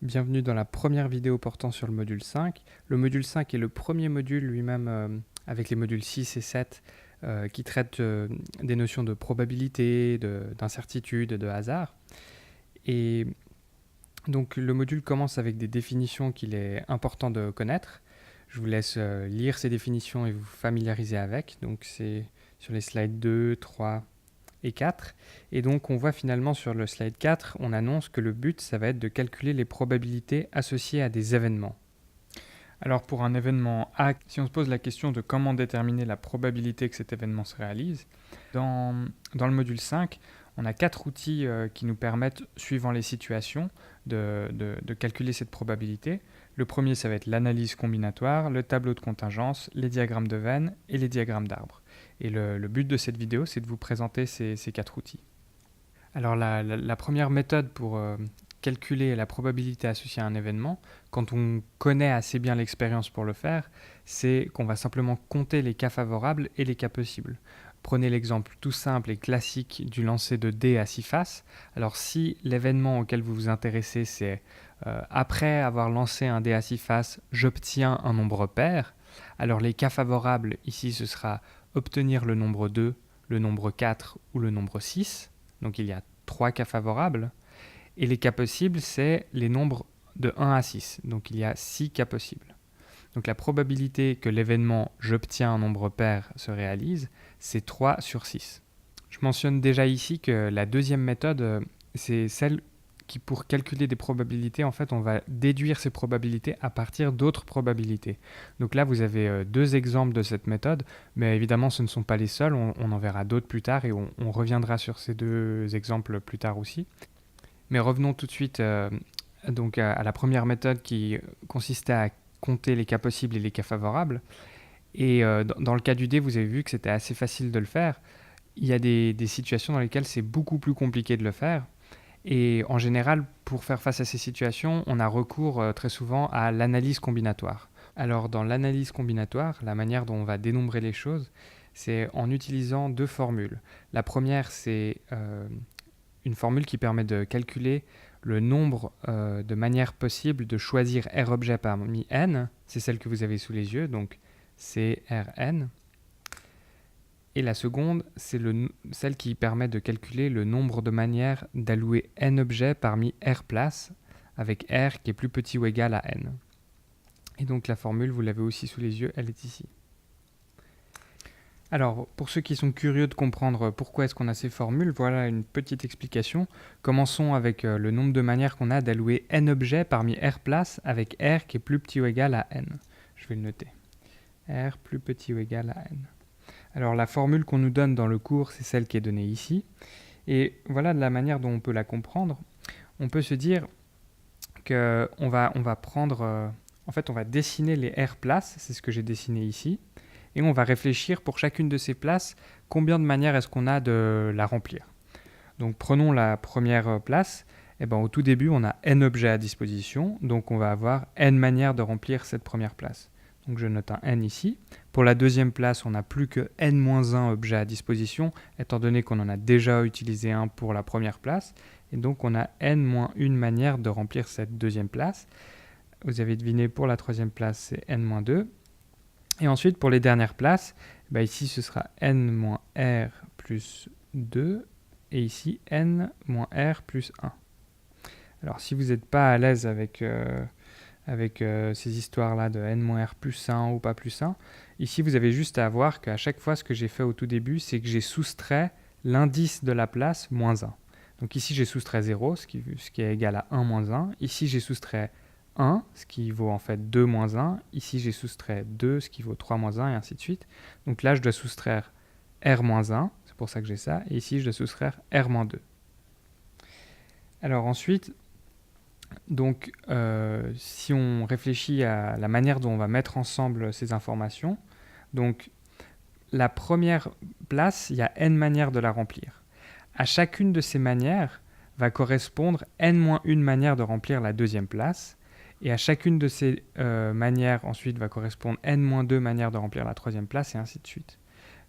Bienvenue dans la première vidéo portant sur le module 5. Le module 5 est le premier module lui-même avec les modules 6 et 7 qui traitent des notions de probabilité, d'incertitude, de hasard. Et donc le module commence avec des définitions qu'il est important de connaître. Je vous laisse lire ces définitions et vous familiariser avec. Donc c'est sur les slides 2, 3 et 4. Et donc on voit finalement sur le slide 4, on annonce que le but, ça va être de calculer les probabilités associées à des événements. Alors pour un événement A, si on se pose la question de comment déterminer la probabilité que cet événement se réalise, dans le module 5, on a 4 outils qui nous permettent, suivant les situations, de calculer cette probabilité. Le premier, ça va être l'analyse combinatoire, le tableau de contingence, les diagrammes de Venn et les diagrammes d'arbres. Et le but de cette vidéo, c'est de vous présenter ces 4 outils. Alors la première méthode pour calculer la probabilité associée à un événement, quand on connaît assez bien l'expérience pour le faire, c'est qu'on va simplement compter les cas favorables et les cas possibles. Prenez l'exemple tout simple et classique du lancer de dés à 6 faces. Alors si l'événement auquel vous vous intéressez, c'est après avoir lancé un dé à 6 faces, j'obtiens un nombre pair, alors les cas favorables, ici ce sera obtenir le nombre 2, le nombre 4 ou le nombre 6. Donc il y a 3 cas favorables. Et les cas possibles, c'est les nombres de 1 à 6. Donc il y a 6 cas possibles. Donc la probabilité que l'événement « j'obtiens un nombre pair » se réalise, c'est 3 sur 6. Je mentionne déjà ici que la deuxième méthode, c'est celle qui, pour calculer des probabilités, en fait, on va déduire ces probabilités à partir d'autres probabilités. Donc là, vous avez deux exemples de cette méthode, mais évidemment, ce ne sont pas les seuls. On en verra d'autres plus tard et on reviendra sur ces deux exemples plus tard aussi. Mais revenons tout de suite donc à la première méthode qui consistait à compter les cas possibles et les cas favorables. Et dans le cas du dé, vous avez vu que c'était assez facile de le faire. Il y a des situations dans lesquelles c'est beaucoup plus compliqué de le faire. Et en général, pour faire face à ces situations, on a recours très souvent à l'analyse combinatoire. Alors dans l'analyse combinatoire, la manière dont on va dénombrer les choses, c'est en utilisant deux formules. La première, c'est une formule qui permet de calculer le nombre de manières possibles de choisir R objet parmi n. C'est celle que vous avez sous les yeux, donc c'est Rn. Et la seconde, c'est celle qui permet de calculer le nombre de manières d'allouer n objets parmi R places, avec R qui est plus petit ou égal à n. Et donc la formule, vous l'avez aussi sous les yeux, elle est ici. Alors, pour ceux qui sont curieux de comprendre pourquoi est-ce qu'on a ces formules, voilà une petite explication. Commençons avec le nombre de manières qu'on a d'allouer n objets parmi R places, avec R qui est plus petit ou égal à n. Je vais le noter. R plus petit ou égal à n. Alors la formule qu'on nous donne dans le cours, c'est celle qui est donnée ici. Et voilà de la manière dont on peut la comprendre. On peut se dire qu'on va prendre... en fait, on va dessiner les R places, c'est ce que j'ai dessiné ici. Et on va réfléchir pour chacune de ces places, combien de manières est-ce qu'on a de la remplir. Donc prenons la première place. Et ben, au tout début, on a n objets à disposition. Donc on va avoir n manières de remplir cette première place. Donc je note un n ici. Pour la deuxième place, on n'a plus que n-1 objets à disposition, étant donné qu'on en a déjà utilisé un pour la première place. Et donc on a n-1 manière de remplir cette deuxième place. Vous avez deviné, pour la troisième place, c'est n-2. Et ensuite, pour les dernières places, bah ici ce sera n-r plus 2, et ici n-r plus 1. Alors si vous n'êtes pas à l'aise avec ces histoires-là de n-r plus 1 ou pas plus 1, ici vous avez juste à voir qu'à chaque fois ce que j'ai fait au tout début, c'est que j'ai soustrait l'indice de la place moins 1. Donc ici j'ai soustrait 0, ce qui est égal à 1 moins 1. Ici j'ai soustrait 1, ce qui vaut en fait 2 moins 1. Ici j'ai soustrait 2, ce qui vaut 3 moins 1, et ainsi de suite. Donc là je dois soustraire R moins 1, c'est pour ça que j'ai ça. Et ici je dois soustraire R moins 2. Alors ensuite, donc, si on réfléchit à la manière dont on va mettre ensemble ces informations, donc la première place, il y a n manières de la remplir. À chacune de ces manières va correspondre n-1 manière de remplir la deuxième place, et à chacune de ces manières ensuite va correspondre n-2 manières de remplir la troisième place, et ainsi de suite.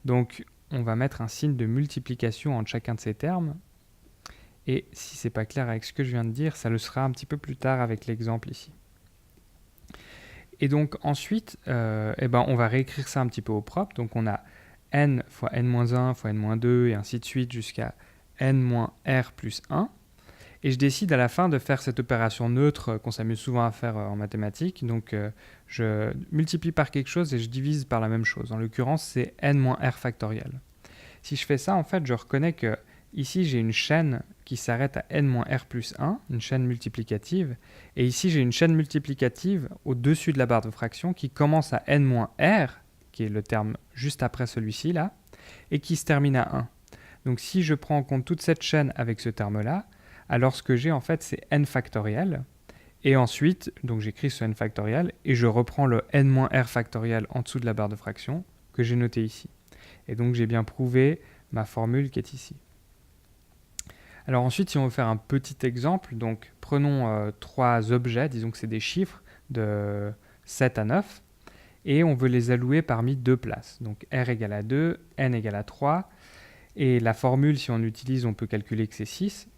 Donc on va mettre un signe de multiplication entre chacun de ces termes. Et si c'est pas clair avec ce que je viens de dire, ça le sera un petit peu plus tard avec l'exemple ici. Et donc ensuite, on va réécrire ça un petit peu au propre. Donc on a n fois n-1 fois n-2 et ainsi de suite jusqu'à n-r plus 1. Et je décide à la fin de faire cette opération neutre qu'on s'amuse souvent à faire en mathématiques. Donc je multiplie par quelque chose et je divise par la même chose. En l'occurrence, c'est n-r factoriel. Si je fais ça, en fait, je reconnais que ici, j'ai une chaîne qui s'arrête à n-r plus 1, une chaîne multiplicative. Et ici, j'ai une chaîne multiplicative au-dessus de la barre de fraction qui commence à n-r, qui est le terme juste après celui-ci, là, et qui se termine à 1. Donc si je prends en compte toute cette chaîne avec ce terme-là, alors ce que j'ai, en fait, c'est n factoriel. Et ensuite, donc j'écris ce n factoriel, et je reprends le n-r factoriel en dessous de la barre de fraction que j'ai noté ici. Et donc j'ai bien prouvé ma formule qui est ici. Alors ensuite, si on veut faire un petit exemple, donc prenons 3 objets, disons que c'est des chiffres de 7 à 9, et on veut les allouer parmi 2 places. Donc r égale à 2, n égale à 3, et la formule, si on l'utilise, on peut calculer que c'est 6.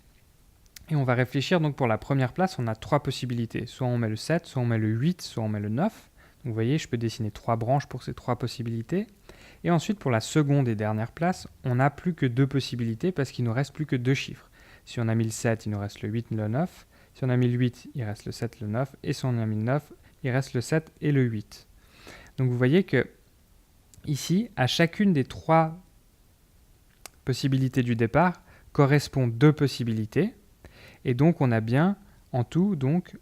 Et on va réfléchir, donc pour la première place, on a 3 possibilités. Soit on met le 7, soit on met le 8, soit on met le 9. Donc vous voyez, je peux dessiner 3 branches pour ces 3 possibilités. Et ensuite, pour la seconde et dernière place, on n'a plus que 2 possibilités parce qu'il ne nous reste plus que 2 chiffres. Si on a mis le 7, il nous reste le 8 et le 9. Si on a mis le 8, il reste le 7 et le 9. Et si on a mis le 9, il reste le 7 et le 8. Donc vous voyez que ici, à chacune des 3 possibilités du départ, correspond 2 possibilités. Et donc on a bien en tout donc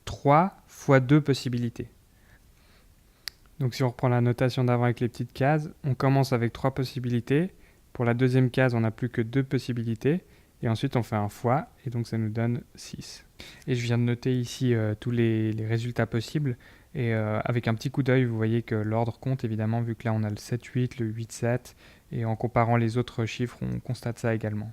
3 fois 2 possibilités. Donc si on reprend la notation d'avant avec les petites cases, on commence avec 3 possibilités. Pour la deuxième case, on n'a plus que 2 possibilités. Et ensuite, on fait un fois, et donc ça nous donne 6. Et je viens de noter ici tous les résultats possibles. Et avec un petit coup d'œil, vous voyez que l'ordre compte évidemment, vu que là on a le 7-8, le 8-7. Et en comparant les autres chiffres, on constate ça également.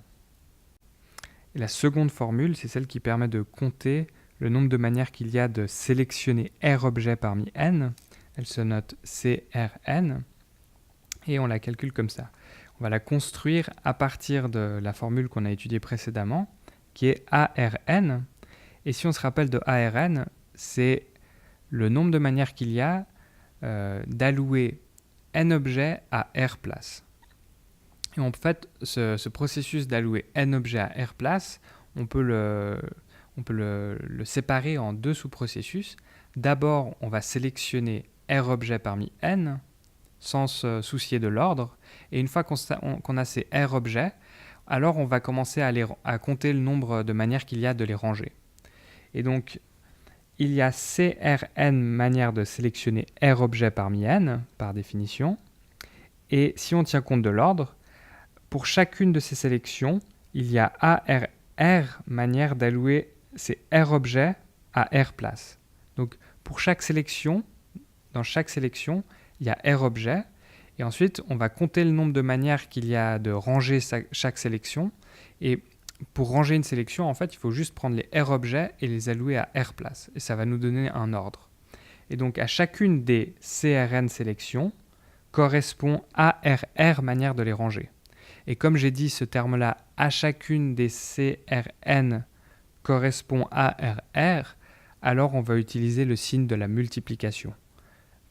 Et la seconde formule, c'est celle qui permet de compter le nombre de manières qu'il y a de sélectionner R objets parmi n. Elle se note CRN et on la calcule comme ça. On va la construire à partir de la formule qu'on a étudiée précédemment, qui est ARN. Et si on se rappelle de ARN, c'est le nombre de manières qu'il y a d'allouer n objets à R places. Et en fait, ce processus d'allouer n objets à R places, on peut le séparer en 2 sous-processus. D'abord, on va sélectionner R objets parmi n, sans se soucier de l'ordre. Et une fois qu'on a ces R objets, alors on va commencer à compter le nombre de manières qu'il y a de les ranger. Et donc, il y a CRN manières de sélectionner R objets parmi n, par définition. Et si on tient compte de l'ordre, pour chacune de ces sélections, il y a ARR manière d'allouer ces R objets à R places. Donc pour chaque sélection, dans chaque sélection, il y a R objets. Et ensuite, on va compter le nombre de manières qu'il y a de ranger chaque sélection. Et pour ranger une sélection, en fait, il faut juste prendre les R objets et les allouer à R places. Et ça va nous donner un ordre. Et donc à chacune des CRN sélections correspond ARR manière de les ranger. Et comme j'ai dit ce terme-là, à chacune des CRN correspond à RR, alors on va utiliser le signe de la multiplication.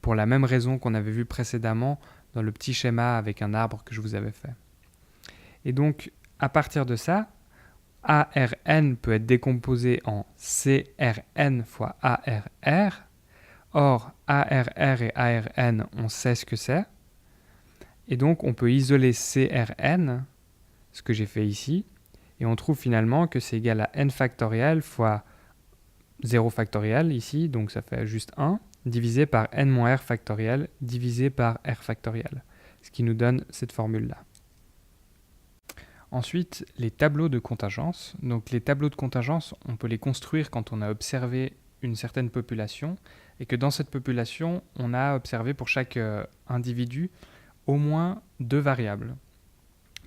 Pour la même raison qu'on avait vu précédemment dans le petit schéma avec un arbre que je vous avais fait. Et donc, à partir de ça, ARN peut être décomposé en CRN fois ARR. Or, ARR et ARN, on sait ce que c'est. Et donc, on peut isoler CRN, ce que j'ai fait ici, et on trouve finalement que c'est égal à n factoriel fois 0 factoriel ici, donc ça fait juste 1, divisé par n-r factoriel, divisé par r factoriel, ce qui nous donne cette formule-là. Ensuite, les tableaux de contingence. Donc les tableaux de contingence, on peut les construire quand on a observé une certaine population, et que dans cette population, on a observé pour chaque individu au moins 2 variables.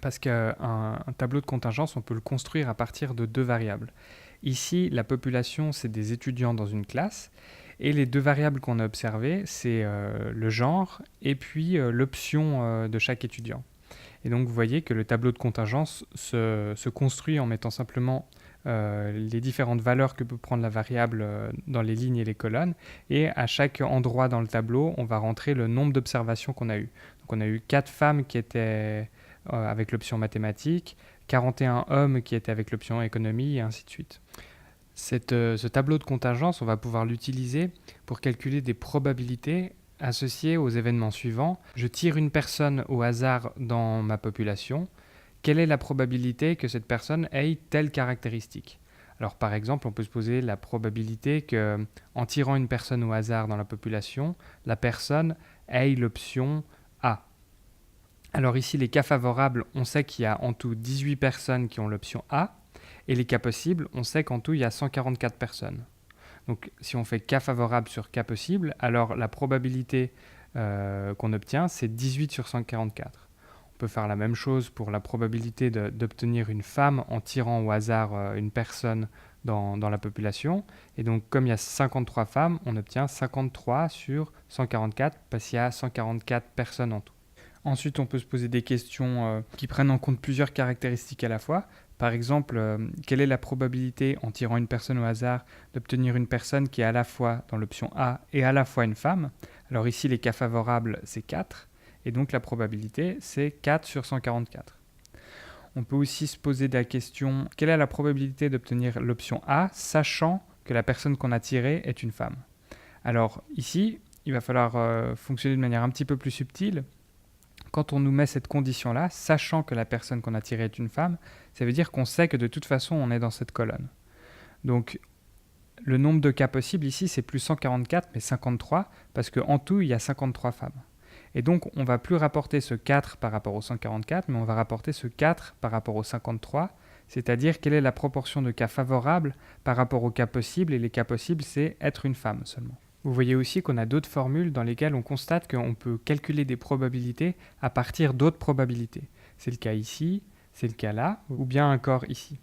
Parce qu'un tableau de contingence, on peut le construire à partir de 2 variables. Ici, la population, c'est des étudiants dans une classe. Et les 2 variables qu'on a observées, c'est le genre et puis l'option de chaque étudiant. Et donc vous voyez que le tableau de contingence se construit en mettant simplement les différentes valeurs que peut prendre la variable dans les lignes et les colonnes. Et à chaque endroit dans le tableau, on va rentrer le nombre d'observations qu'on a eu. Donc on a eu 4 femmes qui étaient avec l'option mathématiques, 41 hommes qui étaient avec l'option économie, et ainsi de suite. Ce tableau de contingence, on va pouvoir l'utiliser pour calculer des probabilités associées aux événements suivants. Je tire une personne au hasard dans ma population. Quelle est la probabilité que cette personne ait telle caractéristique ? Alors par exemple, on peut se poser la probabilité qu'en tirant une personne au hasard dans la population, la personne ait l'option A. Alors ici, les cas favorables, on sait qu'il y a en tout 18 personnes qui ont l'option A. Et les cas possibles, on sait qu'en tout, il y a 144 personnes. Donc si on fait cas favorable sur cas possible, alors la probabilité qu'on obtient, c'est 18 sur 144. On peut faire la même chose pour la probabilité d'obtenir une femme en tirant au hasard une personne dans la population. Et donc comme il y a 53 femmes, on obtient 53 sur 144 parce qu'il y a 144 personnes en tout. Ensuite, on peut se poser des questions qui prennent en compte plusieurs caractéristiques à la fois. Par exemple, quelle est la probabilité, en tirant une personne au hasard, d'obtenir une personne qui est à la fois dans l'option A et à la fois une femme ? Alors ici, les cas favorables, c'est 4. Et donc la probabilité, c'est 4 sur 144. On peut aussi se poser la question, quelle est la probabilité d'obtenir l'option A, sachant que la personne qu'on a tirée est une femme ? Alors ici, il va falloir fonctionner de manière un petit peu plus subtile. Quand on nous met cette condition-là, sachant que la personne qu'on a tirée est une femme, ça veut dire qu'on sait que de toute façon, on est dans cette colonne. Donc, le nombre de cas possibles ici, c'est plus 144, mais 53, parce qu'en tout, il y a 53 femmes. Et donc, on ne va plus rapporter ce 4 par rapport au 144, mais on va rapporter ce 4 par rapport au 53, c'est-à-dire quelle est la proportion de cas favorables par rapport aux cas possibles, et les cas possibles, c'est être une femme seulement. Vous voyez aussi qu'on a d'autres formules dans lesquelles on constate qu'on peut calculer des probabilités à partir d'autres probabilités. C'est le cas ici, c'est le cas là, ou bien encore ici.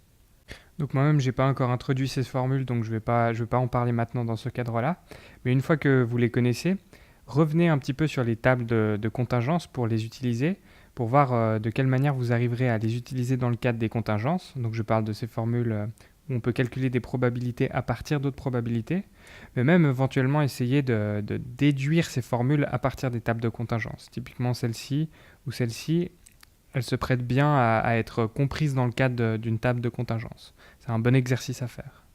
Donc moi-même, je n'ai pas encore introduit ces formules, donc je vais pas en parler maintenant dans ce cadre-là. Mais une fois que vous les connaissez, revenez un petit peu sur les tables de contingence pour les utiliser, pour voir de quelle manière vous arriverez à les utiliser dans le cadre des contingences. Donc je parle de ces formules où on peut calculer des probabilités à partir d'autres probabilités, mais même éventuellement essayer de déduire ces formules à partir des tables de contingence. Typiquement celle-ci ou celle-ci, elles se prêtent bien à être comprises dans le cadre d'une table de contingence. C'est un bon exercice à faire.